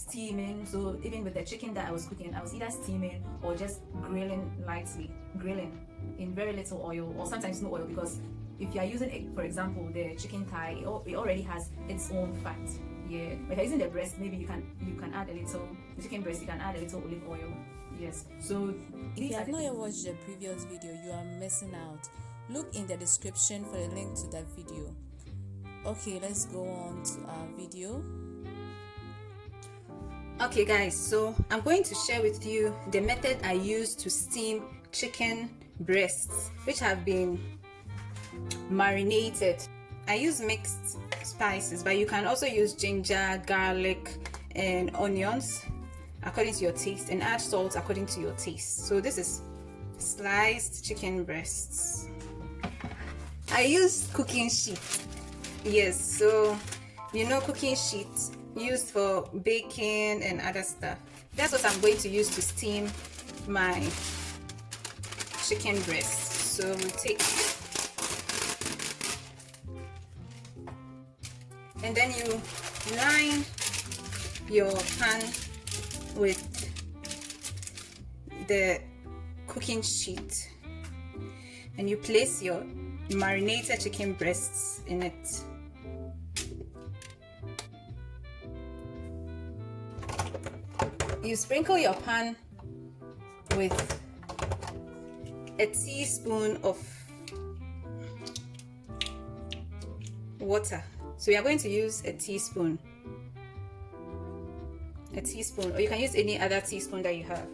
steaming. So even with the chicken that I was cooking, I was either steaming or just grilling lightly, grilling in very little oil, or sometimes no oil, because if you are using, for example, the chicken thigh, it already has its own fat. Yeah, but if you're using the breast, maybe you can add a little, the chicken breast, you can add a little olive oil. Yes. So if you have not yet watched the previous video, you are missing out. Look in the description for the link to that video. Okay, let's go on to our video. Okay guys, so I'm going to share with you the method I use to steam chicken breasts which have been marinated. I use mixed spices, but you can also use ginger, garlic and onions according to your taste, and add salt according to your taste. So this is sliced chicken breasts. I use cooking sheet. Yes, so you know, cooking sheet used for baking and other stuff. That's what I'm going to use to steam my chicken breast. So we take, and then you line your pan with the cooking sheet, and you place your marinated chicken breasts in it. You sprinkle your pan with a teaspoon of water. So we are going to use a teaspoon, or you can use any other teaspoon that you have.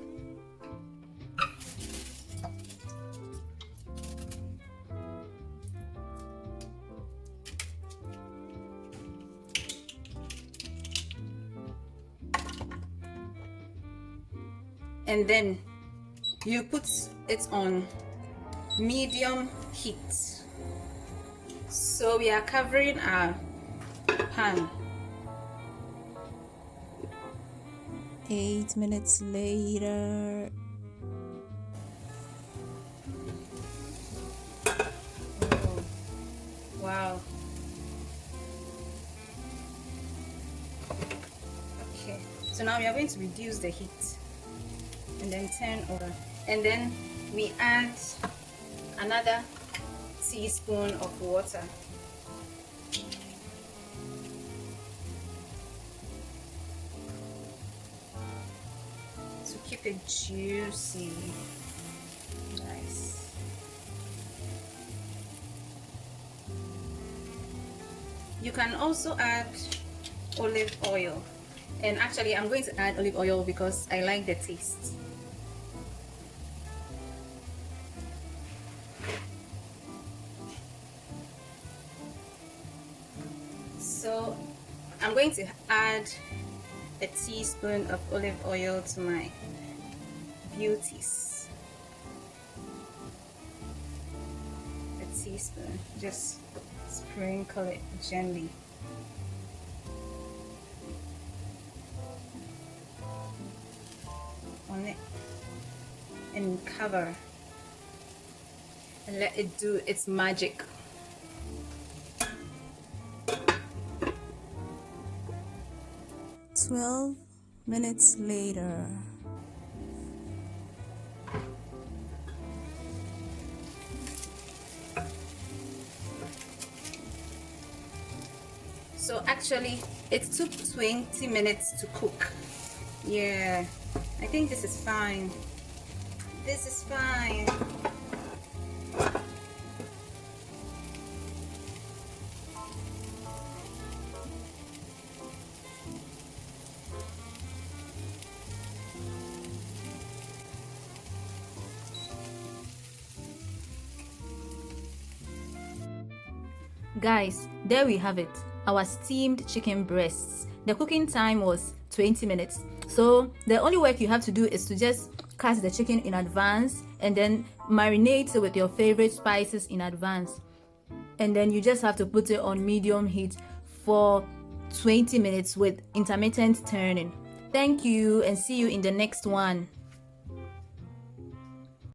And then you put it on medium heat. So we are covering our pan. 8 minutes later. Oh, wow. Okay, so now we are going to reduce the heat and then turn over, and then we add another teaspoon of water. To keep it juicy. Nice. You can also add olive oil, and actually I'm going to add olive oil because I like the taste. So I'm going to add a teaspoon of olive oil to my beauties. A teaspoon, just sprinkle it gently. On it, and cover, and let it do its magic. "12 minutes later." So actually it took 20 minutes to cook. Yeah, I think this is fine. This is fine. Guys, there we have it, our steamed chicken breasts. The cooking time was 20 minutes. So the only work you have to do is to just cut the chicken in advance and then marinate it with your favorite spices in advance. And then you just have to put it on medium heat for 20 minutes with intermittent turning. Thank you, and see you in the next one.